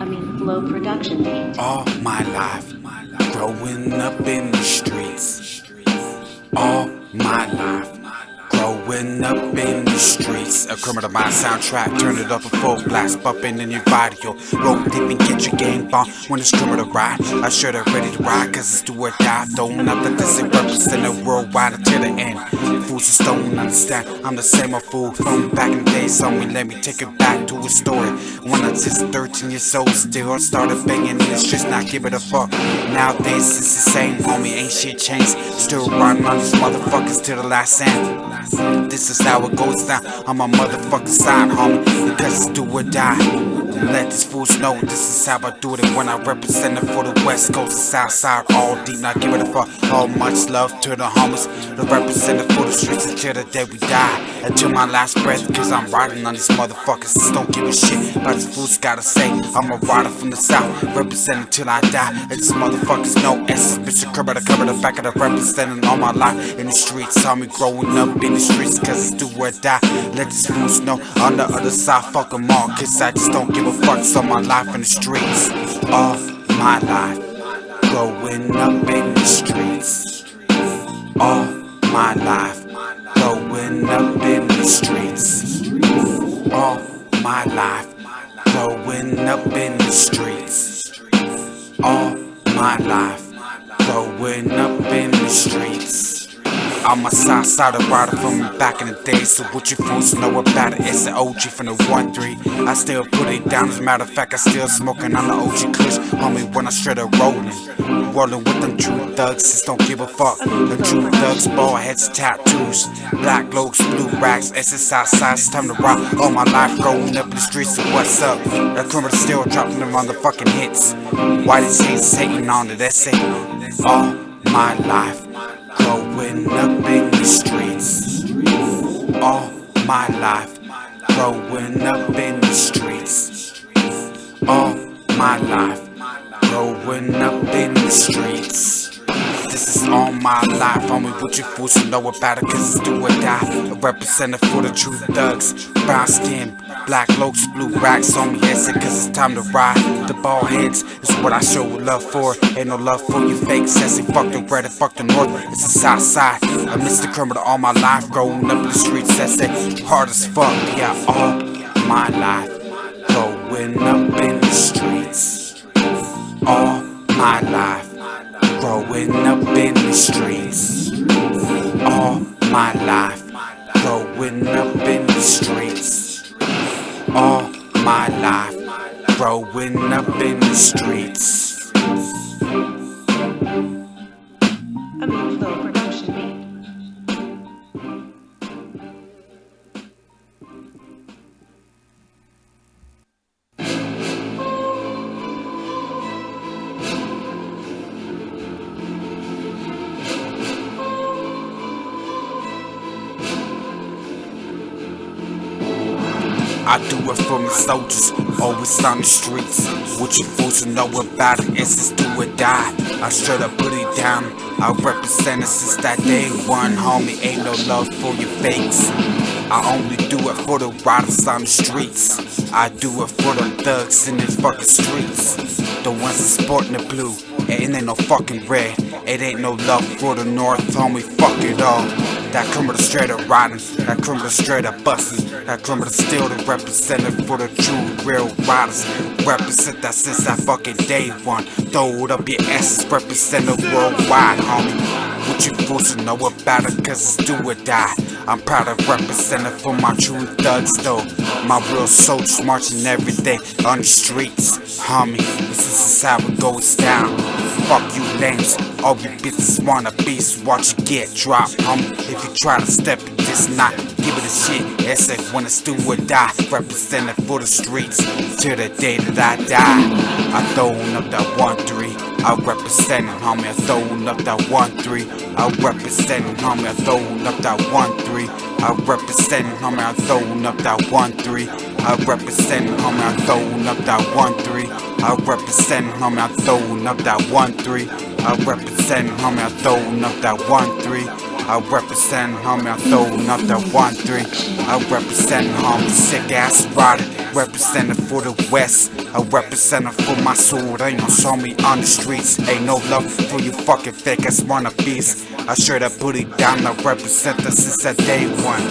Flow production beat. All my life, growing up in the streets. All my life, growing up in the streets. A criminal mind soundtrack, turn it up a full blast, bumping in your radio. Roll deep and get your game on when it's criminal ride. I should have ready to ride, cause it's do or die. Throwing up the this and represent the worldwide until the end. Fools just don't understand, I'm the same old fool from back in the day. So let me take it back to a story. When I was 13 years old, still started banging in the streets, not give it a fuck. Nowadays it's the same, homie, ain't shit changed. Still riding on these motherfuckers till the last end. This is how it goes down on my motherfucking side, homie, because it's do or die. Let these fools know this is how I do it when I represent it for the West Coast and South Side, all deep, not give it a fuck. All much love to the homies, the representative for the streets until the day we die, until my last breath, cause I'm riding on these motherfuckers. Just don't give a shit about these fools gotta say. I'm a rider from the South, representing till I die. And these motherfuckers know essence, Mr.CRIMINAL, cover the back of the representing all my life in the streets. Saw me growing up in the streets, cause it's do or die. Let these fools know on the other side, fuck them all, cause I just don't give a fuck. So my life in the streets, all my life, growing up in the streets. All my life, growing up in the streets. All my life, growing up in the streets. All my life, growing up in the streets. I'm a Southside rider from back in the day, so what you fools know about it? It's the OG from the 1-3. I still put it down, as a matter of fact, I still smoking on the OG kush, homie, when I straight up rolling with them true thugs, just don't give a fuck. Them true thugs, bald heads, tattoos, black logos, blue rags, it's the Southside, it's time to rock. All my life growing up in the streets, so what's up? That criminal still dropping them on the fucking hits. Why these haters hating on it? That's it. All my life, growing up in the streets. All my life, growing up in the streets. All my life, growing up in the streets. This is all my life, homie, what you fools should know about it, cause it's do or die. A representative for the true thugs, brown skin, black logos, blue racks, homie, yes it, cause it's time to ride. The bald heads is what I show love for, ain't no love for you fake sassy. Fuck the red and fuck the north, it's the South Side. I miss the criminal all my life, growing up in the streets, that's it, hard as fuck. Yeah, all my life, growing up in the streets. All my life, growing up in the streets. All my life, growing up in the streets. All my life, growing up in the streets. Flow production beat. I do it for my soldiers, always on the streets. What you fools know about it, it's just do or die. I straight up put it down, I represent it since that day one, homie, ain't no love for your fakes. I only do it for the riders on the streets. I do it for the thugs in these fucking streets. The ones that sporting the blue, and it ain't no fucking red. It ain't no love for the north, homie, fuck it all. That criminal straight up riding, that criminal straight up busting, that criminal still the representative for the true real riders. Represent that since that fucking day one. Throw it up your asses, represent the worldwide, homie. What you fools know about it, cause it's do or die. I'm proud of representing for my true thugs though. My real soldiers marching every day on the streets, homie. This is how it goes down. Fuck you lames, all you bitches wanna be, so watch you get dropped, homie. If you try to step in this knot, give it a shit, it's like when it's do or die. Representing for the streets, till the day that I die. I throwing up that 1-3, I represent it, homie. I throwing up that 1-3, I represent it, homie. I throwing up that 1-3, I represent it, homie. I throwing up that 1-3, I represent it, homie. I throwing up that 1-3, I represent it, homie. I throwing up that 1-3, I represent it, homie. I throwing up that 1-3, I represent homie, I'm throwing up that 1-3. I represent homie, sick ass rider. Representing for the West. I represent for my soul. They don't show me on the streets. Ain't no love for you fucking fake ass wannabes. I sure that booty down. I represent this since that day one,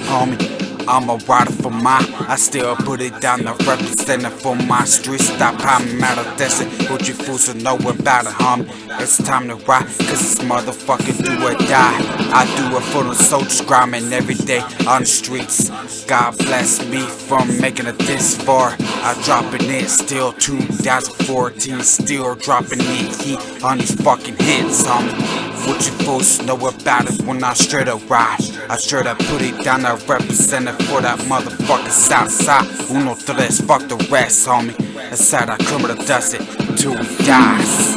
homie. I'm a rider for mine. I still put it down. I represent it for my streets. Stop hiding matter. That's it. What you fools to know about it, homie. It's time to ride, cause it's motherfucking do or die. I do it for the soldiers grinding every day on the streets. God bless me from making it this far. I dropping it still 2014. Still dropping it heat on these fucking hits, homie. What you fools know about it when I straight up ride? I straight up put it down. I represent it for that motherfucking south side. Uno tres, fuck the rest, homie. That's how that criminal does it till he dies.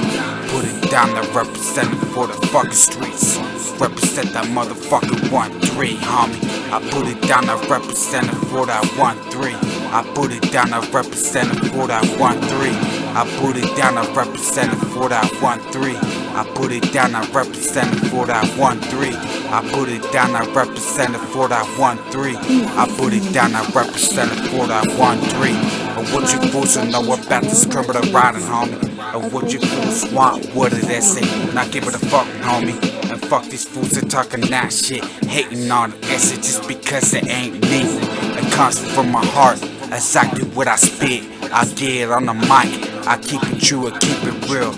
Put it down, I represent it for the fucking streets. Represent that motherfucking 1-3, homie. I put it down, I represent it for that 1-3. I put it down, I represent it for that 1-3. I put it down, I represent it for that 1-3. I put it down, I represent it for that 1-3. I put it down, I represent it for that 1-3. I put it down, I represent it for that 1-3. Or what you fools know about this criminal riding, homie. Or what you fools want, what it is, say. Not give it a fuck, homie. And fuck these fools that talking that shit, hating on the essay just because it ain't me. It comes from my heart, exactly what I spit. I get on the mic, I keep it true and keep it real.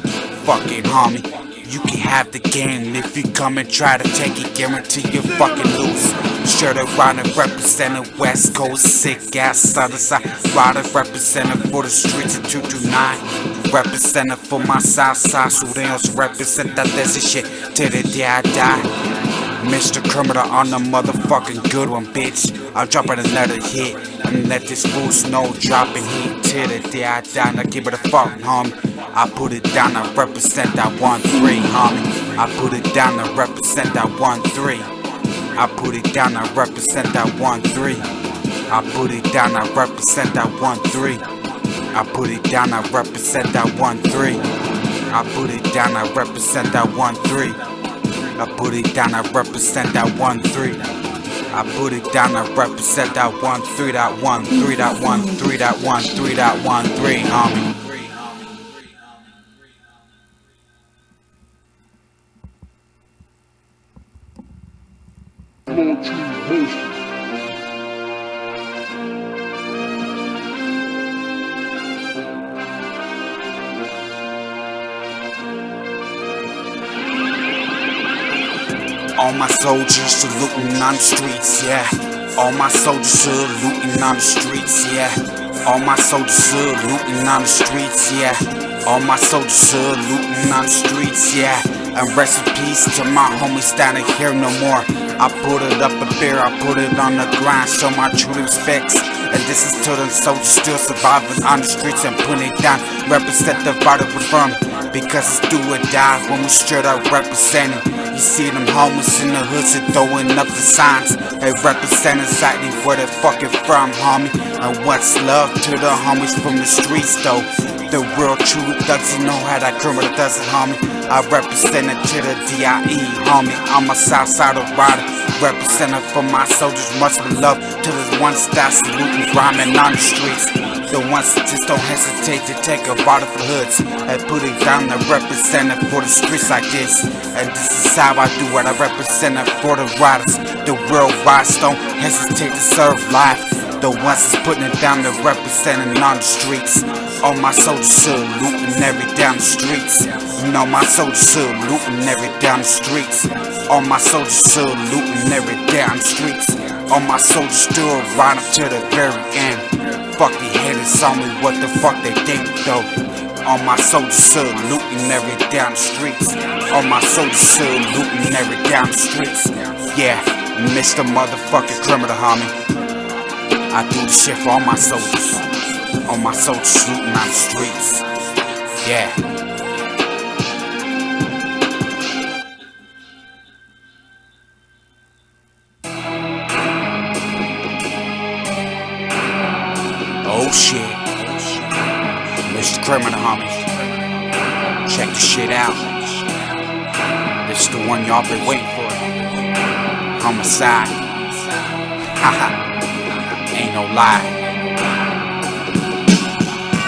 Fucking homie. You can have the game if you come and try to take it, guarantee you fucking lose. Straight around and representing West Coast, sick ass side to side. Rider representing for the streets of 229. Representing for my south side, so they also represent that there's a shit till the day I die. Mr. Criminal on the motherfucking good one, bitch. I'm dropping another hit and let these fools know dropping heat till the day I die. Now give it a fuck, homie. I put it down, I represent that 1-3, homie. I put it down, I represent that 1-3. I put it down, I represent that 1-3. I put it down, I represent that 1-3. I put it down, I represent that 1-3. I put it down, I represent that 1-3. I put it down, I represent that 1-3. I put it down, I represent that 1-3, that 1-3, that 1-3, that 1-3, that 1-3, homie. All my soldiers saluting on the streets, yeah. All my soldiers saluting on the streets, yeah. All my soldiers saluting on the streets, yeah. All my soldiers saluting on the streets, yeah. And rest in peace to my homies standing here no more. I put it up a beer, I put it on the grind, show my true respects. And this is to them soldiers still surviving on the streets and putting it down. Represent the vital reform, because it's do or die when we straight up representing. You see them homies in the hoods and throwing up the signs. They represent exactly where they fucking from, homie. And what's love to the homies from the streets, though? The real true thugs, you know how that criminal does it, homie. I represent it to the DIE, homie. I'm a Southside rider, representing for my soldiers. Much love to the ones that saluting, rhyming on the streets. The ones that just don't hesitate to take a rider for hoods and put it down and represent it for the streets like this. And this is how I do it, I represent it for the riders. The real riders don't hesitate to serve life. The ones that's putting it down, they're representing on the streets. All my soldiers saluting every down the streets. You know my soldiers saluting every down the streets. All my soldiers saluting every down the streets. All my soldiers still riding to the very end. Fuck the haters on me, what the fuck they think though? All my soldiers saluting every down the streets. All my soldiers saluting every down the streets. Yeah, Mr. Motherfucking Criminal, homie. I do the shit for all my soldiers. All my soldiers saluting on the streets. Yeah. Oh shit. Mr. Criminal, homie. Check the shit out. This is the one y'all been waiting for. homicide. Haha, ain't no lie.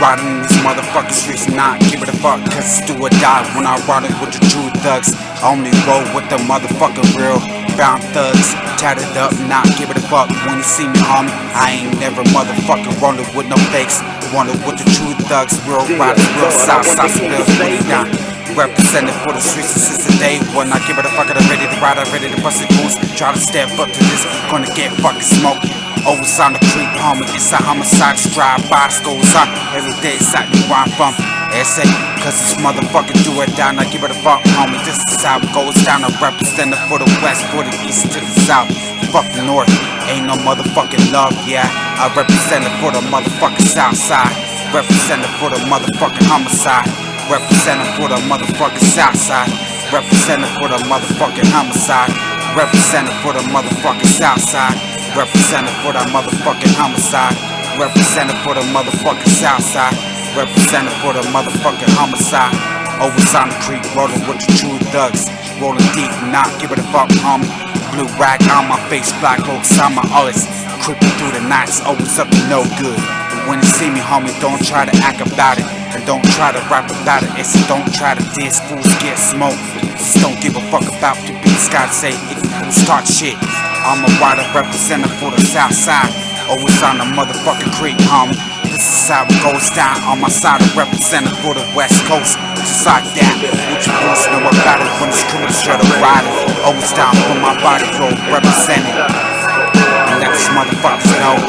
Riding in these motherfucking streets and not give it a fuck, cause it's do or die. When I ride it with the true thugs, I only roll with the motherfucking real bound thugs. Tatted up, not give it a fuck. When you see me, homie, I ain't never motherfucking rolling with no fakes. Rolling with the true thugs, real riders, real Southside spills, put it down. Represented for the streets since the day when I give it a fuck, I'm ready to ride, I'm ready to bust it fools. Try to step up to this, gonna get fucking smoked. Always on the creep, homie, it's a homicide, just drive by, goes on. Every day it's out where I'm from. SA, cause this motherfucking do it down, I give it a fuck, homie, this is how it goes down. I represent it for the west, for the east to the south. Fuck the north, ain't no motherfucking love, yeah. I represent it for the motherfucking south side. Represent it for the motherfucking homicide. Represent it for the motherfucking south side. Represent it for the motherfucking homicide. Represent it for the motherfucking south side. Represent it for the motherfucking homicide. Represent it for the motherfucking south side. Represent it for the motherfucking homicide. Always on the creek, rolling with the true thugs. Rolling deep, not give it a fuck, homie. Blue rag on my face, black oaks on my always. Creeping through the nights, always up to no good. When you see me, homie, don't try to act about it. And don't try to rap about it. It's don't try to diss, fools get smoked. Just don't give a fuck about the beats, gotta say if you fools start shit. I'm a rider representing for the south side. Always on the motherfucking creek, homie. This is how it goes down. On my side, I'm representing for the west coast. Just like that, what you fools know about it when it's criminal shirt of riding. Always down for my body, bro, representing. And let these motherfuckers know.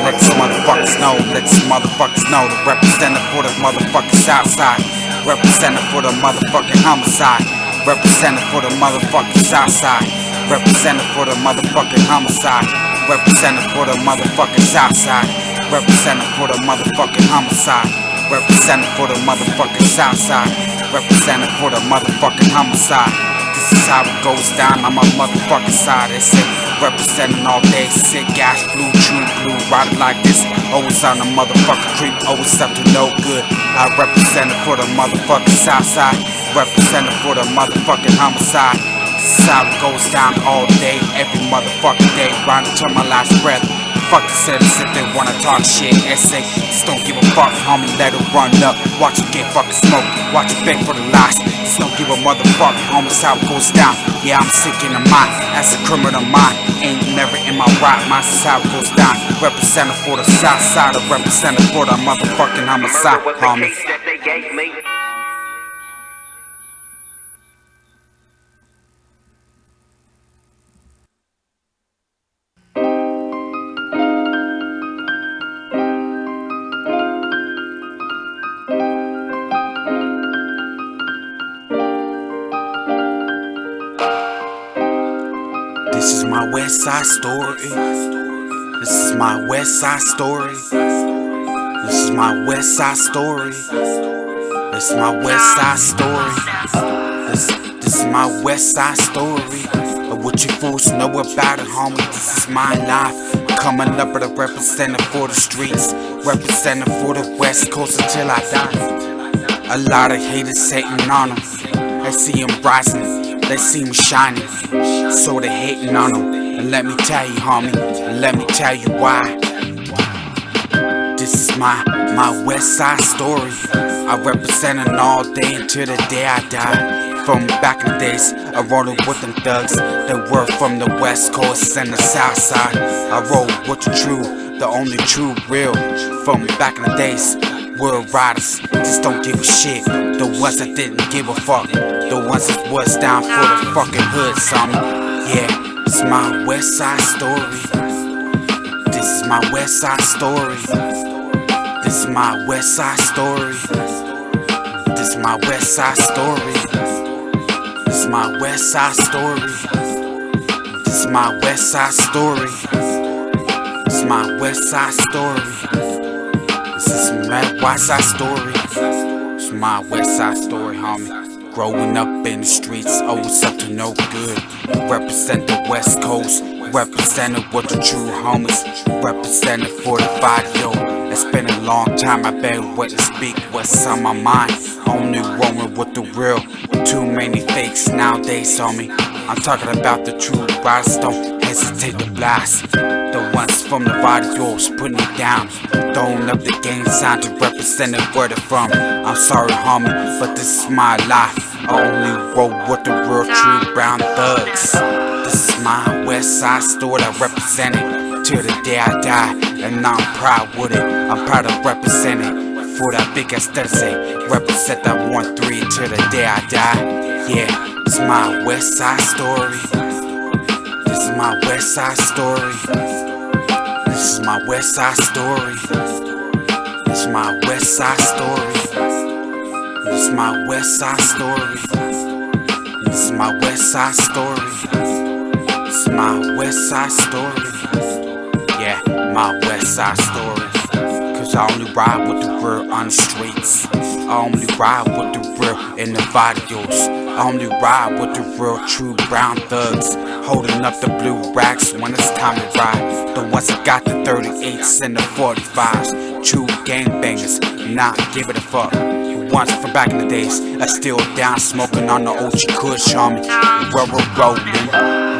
Let these motherfuckers know, let these motherfuckers know. The representative for the motherfucking south side. Representative for the motherfucking homicide. Representative for the motherfucking south side. Representative for the motherfucking homicide. Representative for the motherfucking south side. Representative for the motherfucking homicide. Representative for the motherfucking south side. Representative for the motherfucking homicide. This is how it goes down on my motherfucking side. They say representing all day, sick ass, blue, true blue, riding like this. Always on the motherfucking creep, always up to no good. I represent it for the motherfucking south side. Represent it for the motherfucking homicide. This is how it goes down all day, every motherfucking day, riding till my last breath. Fuck the citizens if they wanna talk shit. SA, just don't give a fuck, homie, let it run up. Watch it get fucking smoked, watch it beg for the last. Just don't give a motherfucker, homie, that's how it goes down. Yeah, I'm sick in the mind, as a criminal mind. Ain't never in my right mind, this is how it goes down. Representing for the south side, or representing for the motherfucking homicide, homie. This is my west side story. This is my west side story. This is my west side story. This is my west side story. This is my west side story. What you fools know about it, homie. This is my life. Coming up with a representative for the streets. Representative for the west coast until I die. A lot of haters hating on them. They see him rising, they see him shining, so they hating on him. And let me tell you, homie, let me tell you why. This is my west side story. I represented all day until the day I die. From back in the days, I rolled with them thugs that were from the west coast and the south side. I rolled with the true, the only true real. From back in the days, world riders just don't give a shit. The ones that didn't give a fuck, the ones that was down for the fucking hood, son. Yeah, it's my west side story. This is my west side story. This is my west side story. This is my west side story. This is my west side story. This is my west side story. This is my west side story. This is my west side story. This is my west side story, homie. Growing up in the streets, always up to no good. Represent the west coast. Represented with the true homies. Represented for the fight, yo. It's been a long time, I better wait to speak what's on my mind. Only rolling with the real, too many fakes nowadays on me. I'm talking about the true rise, don't hesitate to blast. The ones from the barrios putting it down, throwing up the gang sign to represent where they're from. I'm sorry homie, but this is my life. I only roll with the real true brown thugs. This is my west side story I represent it till the day I die, and I'm proud with it. I'm proud to represent it. For that big ass Thursday, represent that 1-3 till the day I die. Yeah, it's my west side story. This is my west side story. This is my west side story. This is my west side story. This is my west side story. This is my west side story. This is my west side story. Yeah, my west side story. Cause I only ride with the real on the streets. I only ride with the real in the barrios. I only ride with the real true brown thugs, holding up the blue racks when it's time to ride. The ones that got the 38s and the 45s, true gangbangers, not giving a fuck. The ones from back in the days are still down smoking on the OG Kush on me. Where we're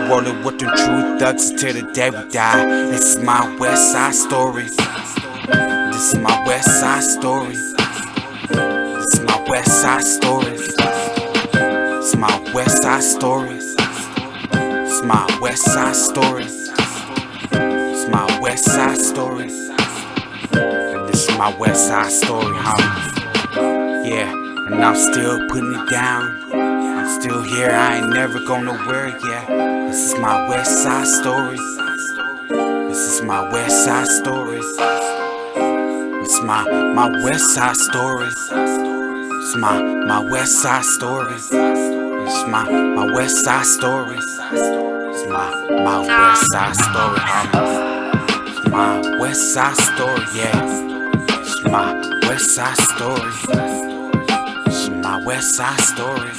rolling with the true thugs till the day we die. It's my west side story. This is my west side story. This is my west side story. This is my west side story. This is my west side story. This is my west side story. And this is my west side story, homie. Yeah, and I'm still putting it down. I'm still here, I ain't never going nowhere, yeah. This is my west side story. This is my west side story. It's my west side story. It's my west side story. It's my west side story. It's my west side story, homie. It's my west side story, yeah. It's my west side story. It's my west side story.